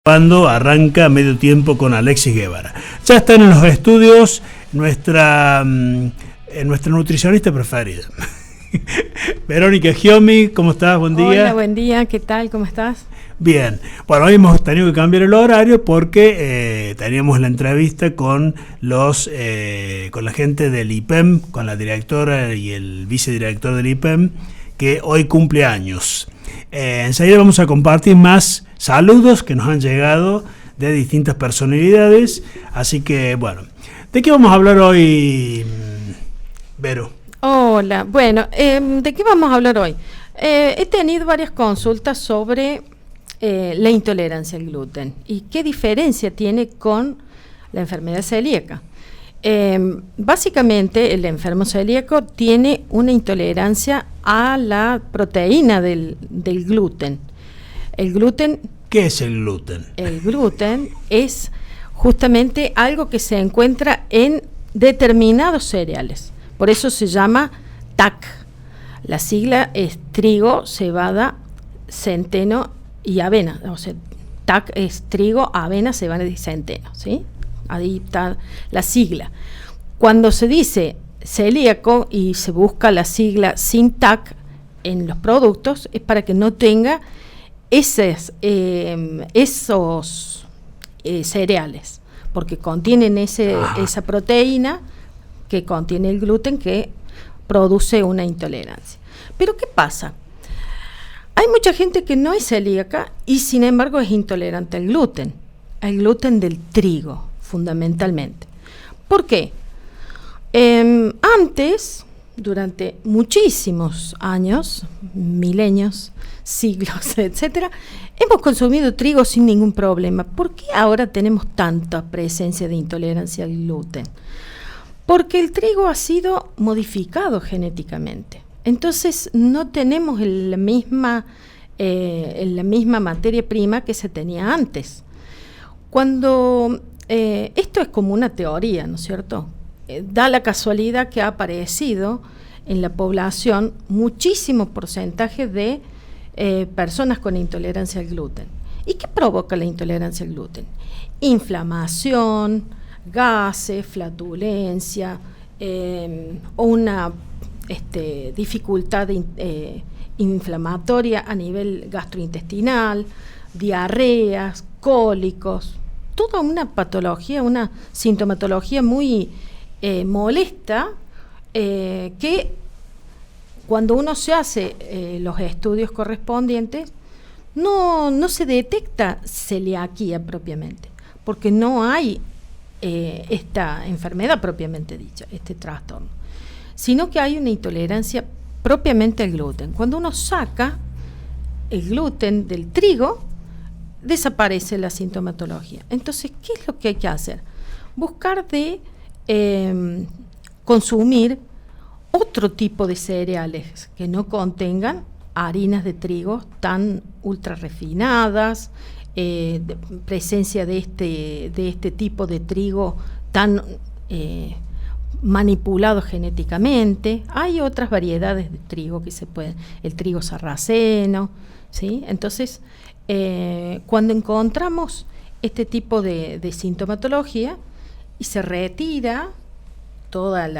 Cuando arranca Medio Tiempo con Alexis Guevara. Ya están en los estudios nuestra nutricionista preferida. Verónica Giomi, ¿cómo estás? Buen día. Hola, buen día, ¿qué tal? ¿Cómo estás? Bien, bueno, hoy hemos tenido que cambiar el horario porque teníamos la entrevista con con la gente del IPEM, con la directora y el vicedirector del IPEM, que hoy cumple años. Enseguida vamos a compartir más saludos que nos han llegado de distintas personalidades, así que bueno, ¿de qué vamos a hablar hoy, Vero? Hola, bueno, ¿de qué vamos a hablar hoy? He tenido varias consultas sobre la intolerancia al gluten y qué diferencia tiene con la enfermedad celíaca. Básicamente el enfermo celíaco tiene una intolerancia a la proteína del gluten. El gluten. ¿Qué es el gluten? El gluten es justamente algo que se encuentra en determinados cereales. Por eso se llama TAC. La sigla es trigo, cebada, centeno y avena. O sea, TAC es trigo, avena, cebada y centeno, ¿sí? Ahí está la sigla. Cuando se dice celíaco y se busca la sigla sin TAC en los productos, es para que no tenga esos cereales, porque contienen esa proteína que contiene el gluten que produce una intolerancia. Pero ¿qué pasa? Hay mucha gente que no es celíaca y sin embargo es intolerante al gluten del trigo, fundamentalmente. ¿Por qué? Antes, durante muchísimos años, milenios, siglos, etcétera, hemos consumido trigo sin ningún problema. ¿Por qué ahora tenemos tanta presencia de intolerancia al gluten? Porque el trigo ha sido modificado genéticamente. Entonces no tenemos la misma materia prima que se tenía antes. Cuando esto es como una teoría, ¿no es cierto? Da la casualidad que ha aparecido en la población muchísimo porcentaje de personas con intolerancia al gluten. ¿Y qué provoca la intolerancia al gluten? Inflamación, gases, flatulencia, o una dificultad inflamatoria a nivel gastrointestinal, diarreas, cólicos, toda una patología, una sintomatología muy molesta, que cuando uno se hace los estudios correspondientes no se detecta celiaquía propiamente, porque no hay esta enfermedad propiamente dicha, este trastorno, sino que hay una intolerancia propiamente al gluten. Cuando uno saca el gluten del trigo, desaparece la sintomatología. Entonces, ¿qué es lo que hay que hacer? Buscar de consumir otro tipo de cereales que no contengan harinas de trigo tan ultra refinadas, presencia de este tipo de trigo tan manipulado genéticamente. Hay otras variedades de trigo que se pueden, el trigo sarraceno, ¿sí? Entonces, cuando encontramos este tipo de sintomatología y se retira todas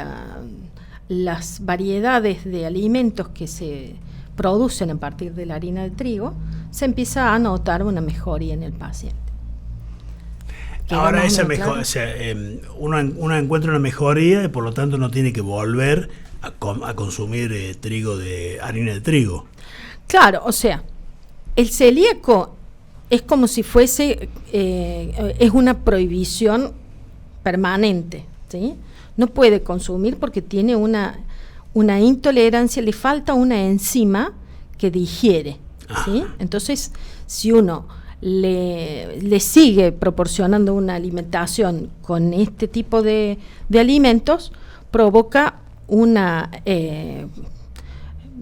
las variedades de alimentos que se producen a partir de la harina de trigo, se empieza a notar una mejoría en el paciente. Ahora esa mejora, o sea, uno encuentra una mejoría y por lo tanto no tiene que volver a consumir trigo de harina de trigo. Claro, o sea, el celíaco es como si fuese, es una prohibición permanente, ¿sí? No puede consumir porque tiene una intolerancia, le falta una enzima que digiere, ¿sí? Entonces, si uno le sigue proporcionando una alimentación con este tipo de alimentos, provoca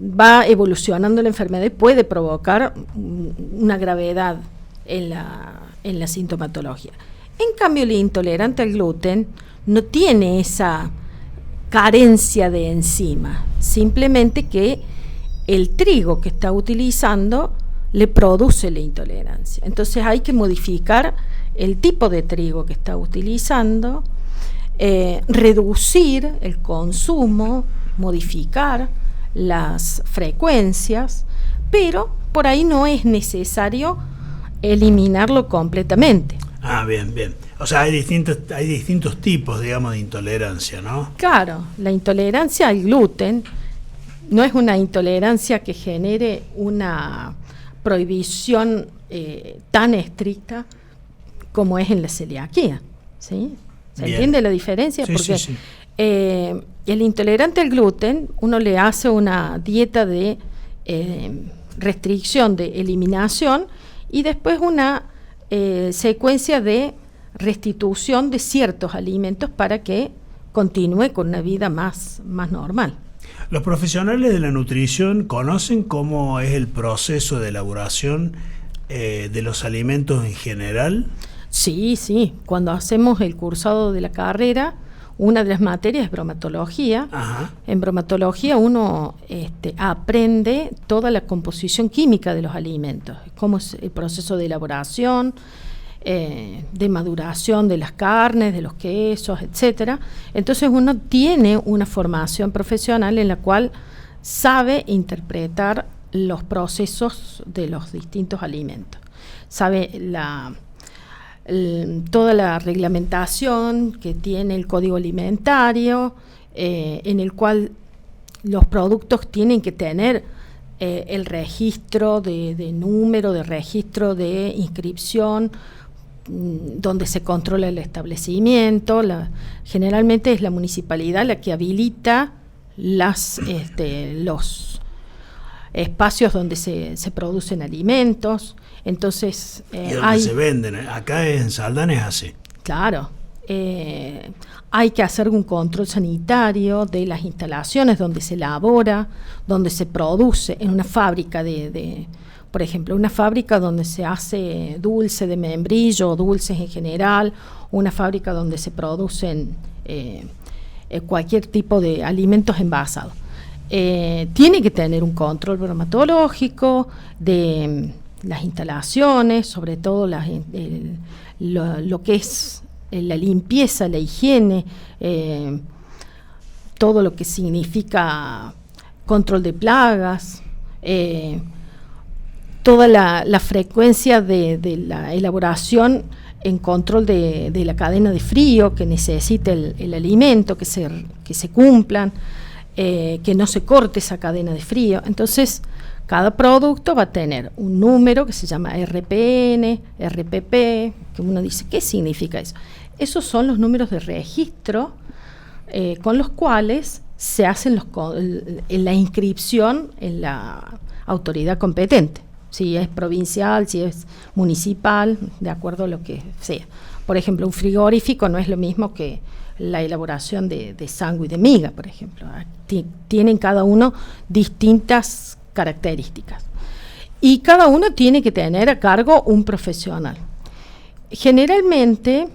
va evolucionando la enfermedad y puede provocar una gravedad en la sintomatología. En cambio, el intolerante al gluten no tiene esa carencia de enzima, simplemente que el trigo que está utilizando le produce la intolerancia. Entonces hay que modificar el tipo de trigo que está utilizando, reducir el consumo, modificar las frecuencias, pero por ahí no es necesario eliminarlo completamente. Ah, bien, bien. O sea, hay distintos tipos, digamos, de intolerancia, ¿no? Claro, la intolerancia al gluten no es una intolerancia que genere una prohibición tan estricta como es en la celiaquía, ¿sí? ¿Se Bien. entiende la diferencia? Sí, porque sí. el intolerante al gluten, uno le hace una dieta de restricción, de eliminación, y después una secuencia de restitución de ciertos alimentos para que continúe con una vida más normal. ¿Los profesionales de la nutrición conocen cómo es el proceso de elaboración de los alimentos en general? Sí, sí. Cuando hacemos el cursado de la carrera, una de las materias es bromatología. Ajá. En bromatología uno aprende toda la composición química de los alimentos, cómo es el proceso de elaboración, de maduración de las carnes, de los quesos, etcétera. Entonces uno tiene una formación profesional en la cual sabe interpretar los procesos de los distintos alimentos. Sabe toda la reglamentación que tiene el Código Alimentario, en el cual los productos tienen que tener el registro de número, de registro de inscripción, donde se controla el establecimiento. Generalmente es la municipalidad la que habilita los espacios donde se producen alimentos. Entonces y donde se venden. Acá en Saldan es así. Claro. Hay que hacer un control sanitario de las instalaciones donde se elabora, donde se produce, en una fábrica por ejemplo, una fábrica donde se hace dulce de membrillo o dulces en general, una fábrica donde se producen cualquier tipo de alimentos envasados. Tiene que tener un control bromatológico de las instalaciones, sobre todo lo que es la limpieza, la higiene, todo lo que significa control de plagas, toda la frecuencia de la elaboración en control de la cadena de frío que necesita el alimento, que se cumplan, que no se corte esa cadena de frío. Entonces, cada producto va a tener un número que se llama RPN, RPP, que uno dice, ¿qué significa eso? Esos son los números de registro con los cuales se hacen la inscripción en la autoridad competente, si es provincial, si es municipal, de acuerdo a lo que sea. Por ejemplo, un frigorífico no es lo mismo que la elaboración de sangüe y de miga, por ejemplo. Tienen cada uno distintas características. Y cada uno tiene que tener a cargo un profesional. Generalmente,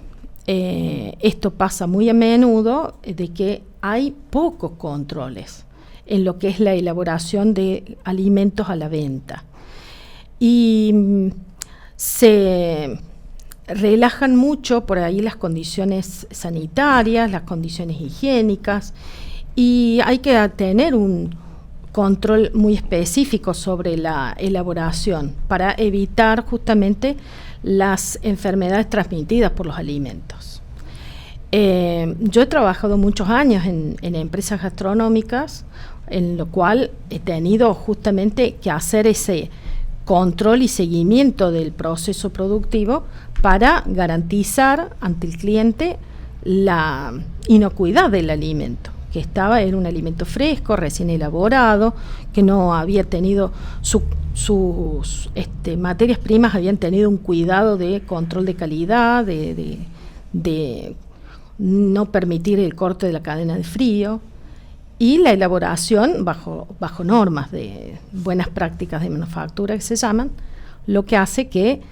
esto pasa muy a menudo, de que hay pocos controles en lo que es la elaboración de alimentos a la venta. Y se relajan mucho por ahí las condiciones sanitarias, las condiciones higiénicas, y hay que tener un control muy específico sobre la elaboración para evitar justamente las enfermedades transmitidas por los alimentos. Yo he trabajado muchos años en empresas gastronómicas, en lo cual he tenido justamente que hacer ese control y seguimiento del proceso productivo para garantizar ante el cliente la inocuidad del alimento, que era un alimento fresco, recién elaborado, que no había tenido sus materias primas, habían tenido un cuidado de control de calidad, de no permitir el corte de la cadena de frío, y la elaboración bajo normas de buenas prácticas de manufactura que se llaman, lo que hace que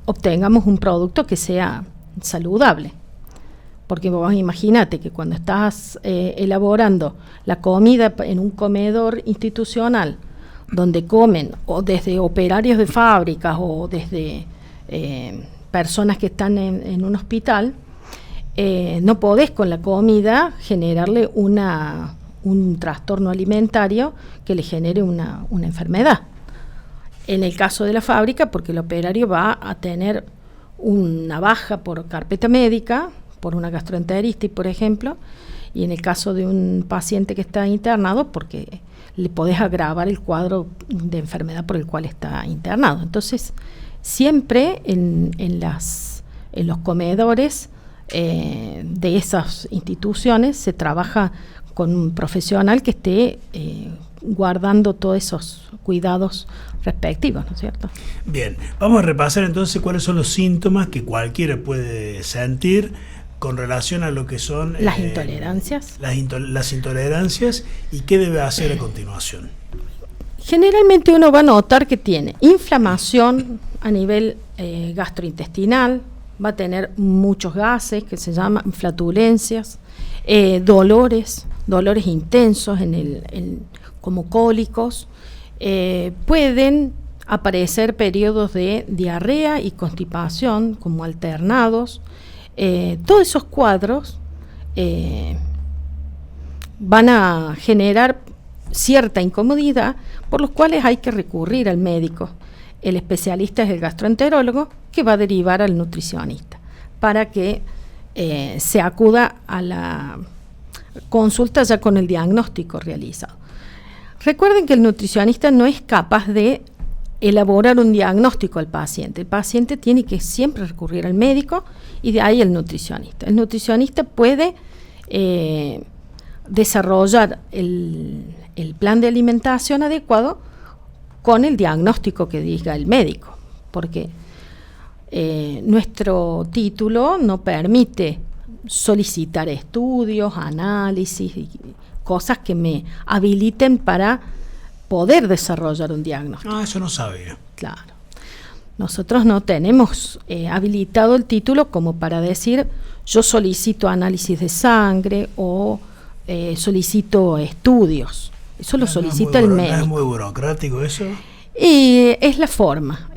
obtengamos un producto que sea saludable. Porque vos imagínate que cuando estás elaborando la comida en un comedor institucional, donde comen o desde operarios de fábricas o desde personas que están en un hospital, no podés con la comida generarle un trastorno alimentario que le genere una enfermedad. En el caso de la fábrica, porque el operario va a tener una baja por carpeta médica, por una gastroenteritis, por ejemplo, y en el caso de un paciente que está internado, porque le podés agravar el cuadro de enfermedad por el cual está internado. Entonces, siempre en los comedores de esas instituciones se trabaja con un profesional que esté guardando todos esos cuidados respectivos, ¿no es cierto? Bien, vamos a repasar entonces cuáles son los síntomas que cualquiera puede sentir con relación a lo que son las intolerancias. Las intolerancias y qué debe hacer a continuación. Generalmente uno va a notar que tiene inflamación a nivel gastrointestinal, va a tener muchos gases que se llaman flatulencias, dolores intensos como cólicos, pueden aparecer periodos de diarrea y constipación como alternados. Todos esos cuadros van a generar cierta incomodidad, por los cuales hay que recurrir al médico. El especialista es el gastroenterólogo, que va a derivar al nutricionista para que se acuda a la consulta ya con el diagnóstico realizado. Recuerden que el nutricionista no es capaz de elaborar un diagnóstico al paciente. El paciente tiene que siempre recurrir al médico y de ahí el nutricionista. El nutricionista puede desarrollar el plan de alimentación adecuado con el diagnóstico que diga el médico, porque nuestro título no permite solicitar estudios, análisis y cosas que me habiliten para poder desarrollar un diagnóstico. Ah, eso no sabía. Claro. Nosotros no tenemos habilitado el título como para decir yo solicito análisis de sangre o solicito estudios. Eso lo solicita el médico. ¿No es muy burocrático eso? Y es la forma.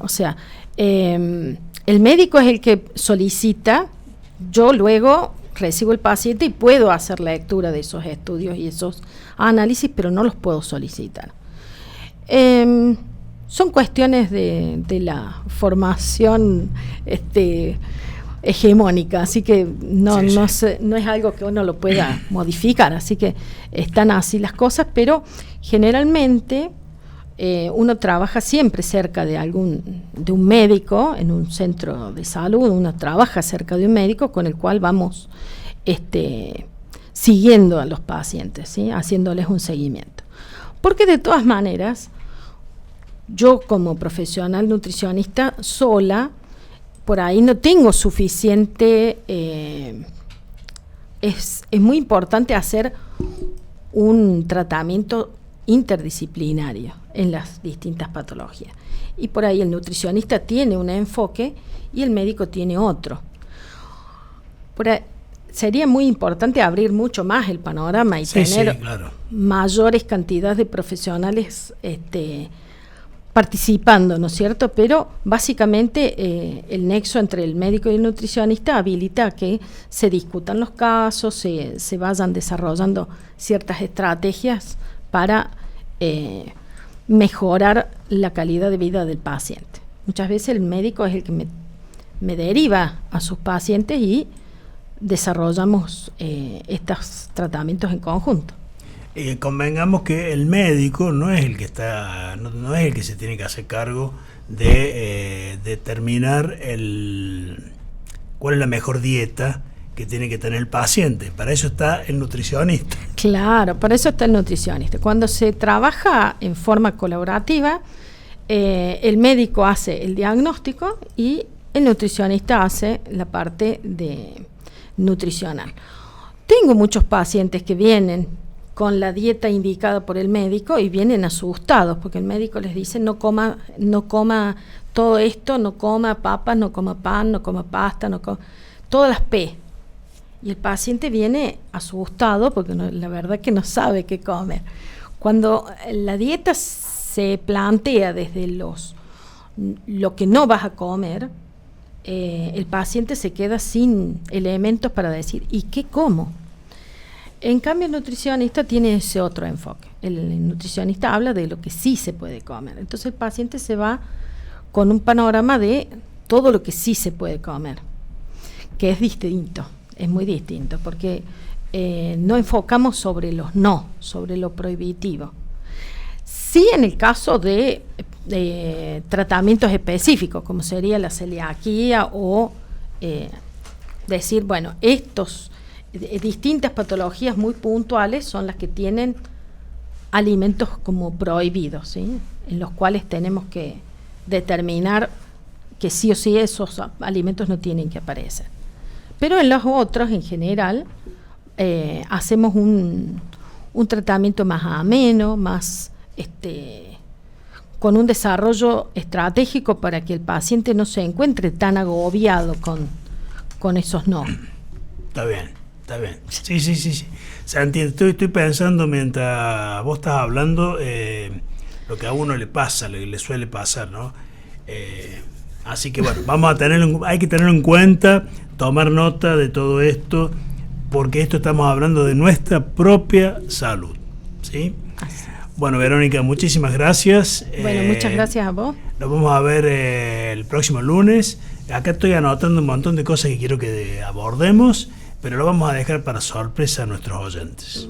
O sea, el médico es el que solicita, yo luego recibo el paciente y puedo hacer lectura de esos estudios y esos análisis, pero no los puedo solicitar. Son cuestiones de la formación hegemónica, así que no es algo que uno lo pueda modificar, así que están así las cosas, pero generalmente uno trabaja siempre cerca de un médico, en un centro de salud, uno trabaja cerca de un médico con el cual vamos siguiendo a los pacientes, ¿sí? Haciéndoles un seguimiento. Porque de todas maneras, yo como profesional nutricionista sola, por ahí no tengo suficiente, es muy importante hacer un tratamiento interdisciplinario en las distintas patologías. Y por ahí el nutricionista tiene un enfoque y el médico tiene otro. Por ahí, sería muy importante abrir mucho más el panorama y tener mayores cantidades de profesionales participando, ¿no es cierto? Pero básicamente el nexo entre el médico y el nutricionista habilita que se discutan los casos, se vayan desarrollando ciertas estrategias para mejorar la calidad de vida del paciente. Muchas veces el médico es el que me deriva a sus pacientes y desarrollamos estos tratamientos en conjunto. Convengamos que el médico no es el que no es el que se tiene que hacer cargo de determinar cuál es la mejor dieta que tiene que tener el paciente. Para eso está el nutricionista. Claro, para eso está el nutricionista. Cuando se trabaja en forma colaborativa, el médico hace el diagnóstico y el nutricionista hace la parte nutricional. Tengo muchos pacientes que vienen con la dieta indicada por el médico y vienen asustados porque el médico les dice no coma todo esto, no coma papas, no coma pan, no coma pasta, todas las P. Y el paciente viene asustado porque la verdad que no sabe qué comer. Cuando la dieta se plantea desde lo que no vas a comer, el paciente se queda sin elementos para decir, ¿y qué como? En cambio, el nutricionista tiene ese otro enfoque. El nutricionista habla de lo que sí se puede comer. Entonces el paciente se va con un panorama de todo lo que sí se puede comer, que es distinto, es muy distinto, porque no enfocamos sobre los no, sobre lo prohibitivo. Sí, en el caso de tratamientos específicos, como sería la celiaquía o decir, bueno, estos distintas patologías muy puntuales son las que tienen alimentos como prohibidos, ¿sí? En los cuales tenemos que determinar que sí o sí esos alimentos no tienen que aparecer. Pero en los otros, en general, hacemos un tratamiento más ameno, más con un desarrollo estratégico para que el paciente no se encuentre tan agobiado con esos no. Está bien. Sí. Santi, estoy pensando mientras vos estás hablando lo que a uno le pasa, lo que le suele pasar, ¿no? Así que bueno, hay que tenerlo en cuenta, tomar nota de todo esto, porque esto estamos hablando de nuestra propia salud, ¿sí? Bueno, Verónica, muchísimas gracias. Bueno, muchas gracias a vos. Nos vamos a ver el próximo lunes. Acá estoy anotando un montón de cosas que quiero que abordemos, pero lo vamos a dejar para sorpresa a nuestros oyentes.